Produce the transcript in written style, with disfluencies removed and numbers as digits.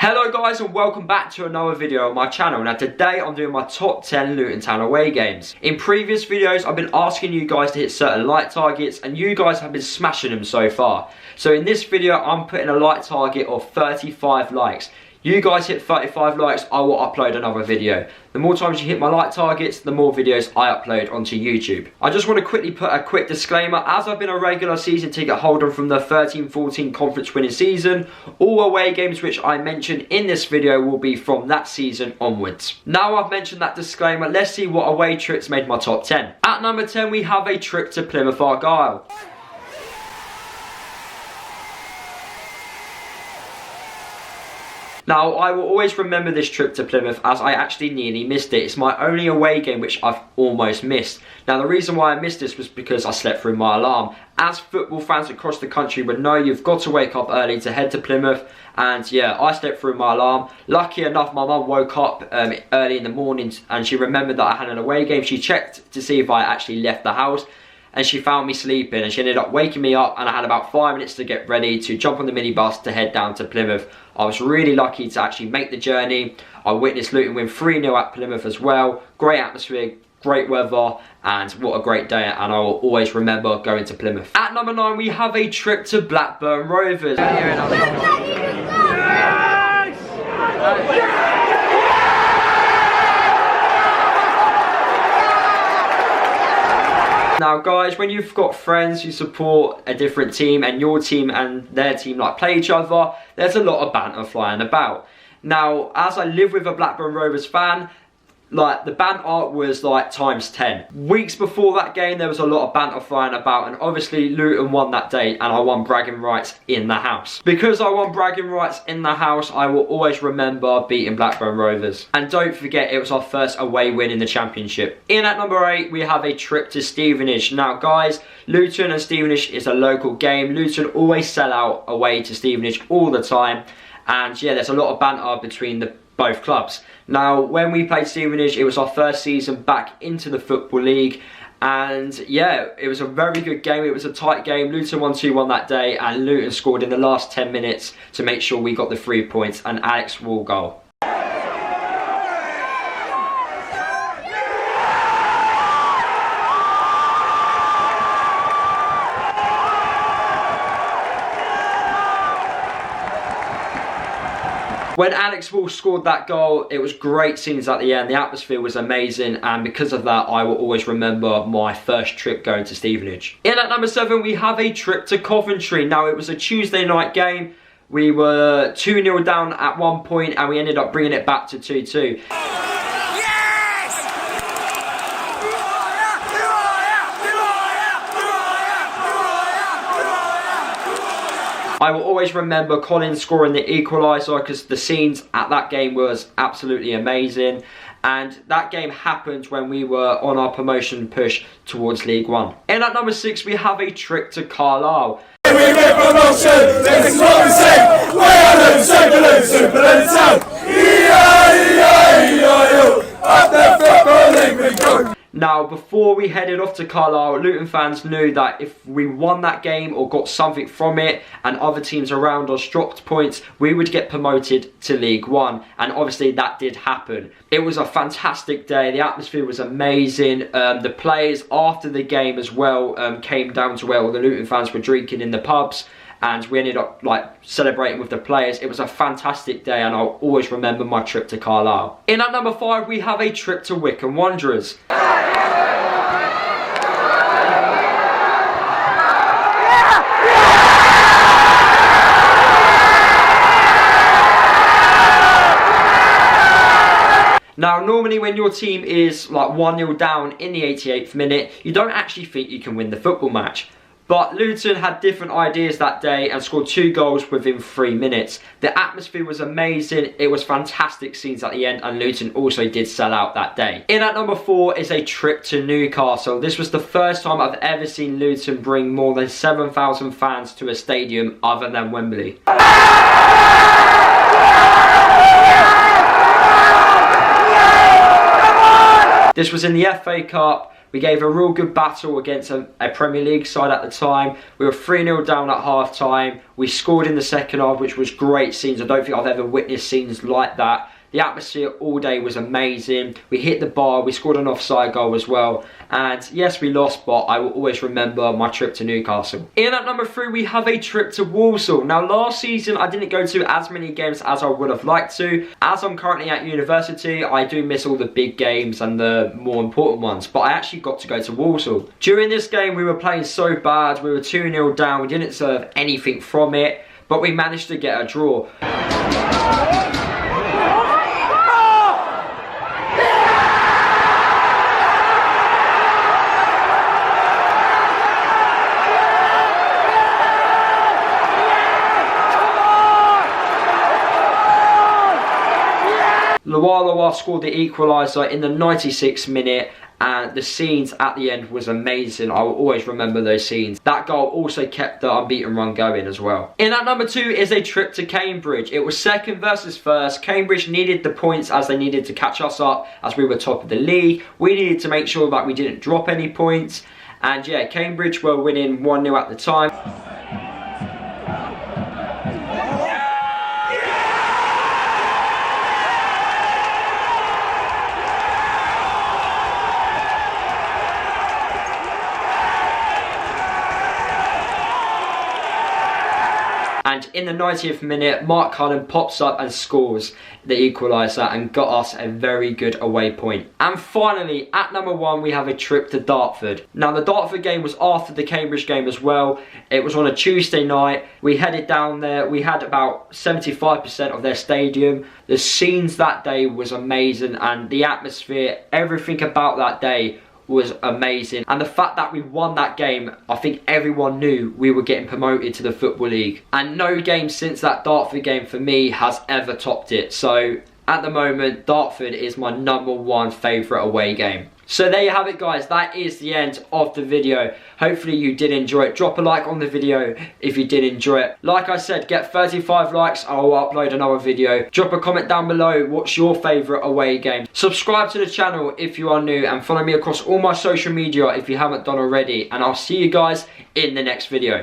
Hello guys and welcome back to another video on my channel. Now today I'm doing my top 10 Luton Town away games. In previous videos I've been asking you guys to hit certain like targets and you guys have been smashing them so far. So in this video I'm putting a like target of 35 likes. You guys hit 35 likes, I will upload another video. The more times you hit my like targets, the more videos I upload onto YouTube. I just want to quickly put a quick disclaimer. As I've been a regular season ticket holder from the 13-14 conference winning season, all away games which I mention in this video will be from that season onwards. Now I've mentioned that disclaimer, let's see what away trips made my top 10. At number 10 we have a trip to Plymouth Argyle. Now, I will always remember this trip to Plymouth as I actually nearly missed it. It's my only away game which I've almost missed. Now, the reason why I missed this was because I slept through my alarm. As football fans across the country would know, you've got to wake up early to head to Plymouth. And yeah, I slept through my alarm. Lucky enough, my mum woke up early in the morning and she remembered that I had an away game. She checked to see if I actually left the house. And she found me sleeping and she ended up waking me up and I had about 5 minutes to get ready to jump on the minibus to head down to Plymouth. I was really lucky to actually make the journey. I witnessed Luton win 3-0 at Plymouth as well. Great atmosphere, great weather, and what a great day, and I will always remember going to Plymouth. At number 9 we have a trip to Blackburn Rovers. Now guys, when you've got friends who support a different team and your team and their team like play each other, there's a lot of banter flying about. Now, as I live with a Blackburn Rovers fan, like the banter was like times 10. Weeks before that game there was a lot of banter flying about and obviously Luton won that day and I won bragging rights in the house. Because I won bragging rights in the house, I will always remember beating Blackburn Rovers. And don't forget, it was our first away win in the championship. In at number 8 we have a trip to Stevenage. Now guys, Luton and Stevenage is a local game. Luton always sell out away to Stevenage all the time. And yeah, there's a lot of banter between both clubs. Now, when we played Stevenage, it was our first season back into the Football League. And yeah, it was a very good game. It was a tight game. Luton won 2-1 that day. And Luton scored in the last 10 minutes to make sure we got the 3 points. And Alex Wall goal. When Alex Wall scored that goal, it was great scenes at the end. The atmosphere was amazing, and because of that, I will always remember my first trip going to Stevenage. In at number 7, we have a trip to Coventry. Now, it was a Tuesday night game. We were 2-0 down at one point, and we ended up bringing it back to 2-2. I will always remember Colin scoring the equaliser because the scenes at that game was absolutely amazing. And that game happened when we were on our promotion push towards League One. In at number 6 we have a trip to Carlisle. We get promotion, this is what we say. We are the Super Town. Up the Football League we go. Now, before we headed off to Carlisle, Luton fans knew that if we won that game or got something from it and other teams around us dropped points, we would get promoted to League One. And obviously that did happen. It was a fantastic day. The atmosphere was amazing. The players after the game as well came down to where all the Luton fans were drinking in the pubs. And we ended up like celebrating with the players. It was a fantastic day and I'll always remember my trip to Carlisle. In at number 5 we have a trip to Wycombe Wanderers. Now, normally when your team is like 1-0 down in the 88th minute, you don't actually think you can win the football match. But Luton had different ideas that day and scored 2 goals within 3 minutes. The atmosphere was amazing. It was fantastic scenes at the end and Luton also did sell out that day. In at number 4 is a trip to Newcastle. This was the first time I've ever seen Luton bring more than 7,000 fans to a stadium other than Wembley. This was in the FA Cup. We gave a real good battle against a Premier League side at the time. We were 3-0 down at half time. We scored in the second half, which was great scenes. I don't think I've ever witnessed scenes like that. The atmosphere all day was amazing. We hit the bar, we scored an offside goal as well. And yes, we lost, but I will always remember my trip to Newcastle. In at number 3, we have a trip to Walsall. Now, last season, I didn't go to as many games as I would have liked to. As I'm currently at university, I do miss all the big games and the more important ones, but I actually got to go to Walsall. During this game, we were playing so bad. We were 2-0 down. We didn't serve anything from it, but we managed to get a draw. Luwalawa scored the equaliser in the 96th minute, and the scenes at the end was amazing. I will always remember those scenes. That goal also kept the unbeaten run going as well. In at number 2 is a trip to Cambridge. It was second versus first. Cambridge needed the points as they needed to catch us up as we were top of the league. We needed to make sure that we didn't drop any points. And yeah, Cambridge were winning 1-0 at the time. And in the 90th minute, Mark Cullen pops up and scores the equaliser and got us a very good away point. And finally, at number 1, we have a trip to Dartford. Now, the Dartford game was after the Cambridge game as well. It was on a Tuesday night. We headed down there. We had about 75% of their stadium. The scenes that day was amazing, and the atmosphere, everything about that day was amazing. And the fact that we won that game, I think everyone knew we were getting promoted to the Football League. And no game since that Dartford game for me has ever topped it. So at the moment, Dartford is my number 1 favourite away game. So there you have it, guys. That is the end of the video. Hopefully you did enjoy it. Drop a like on the video if you did enjoy it. Like I said, get 35 likes, I will upload another video. Drop a comment down below, what's your favourite away game? Subscribe to the channel if you are new, and follow me across all my social media if you haven't done already. And I'll see you guys in the next video.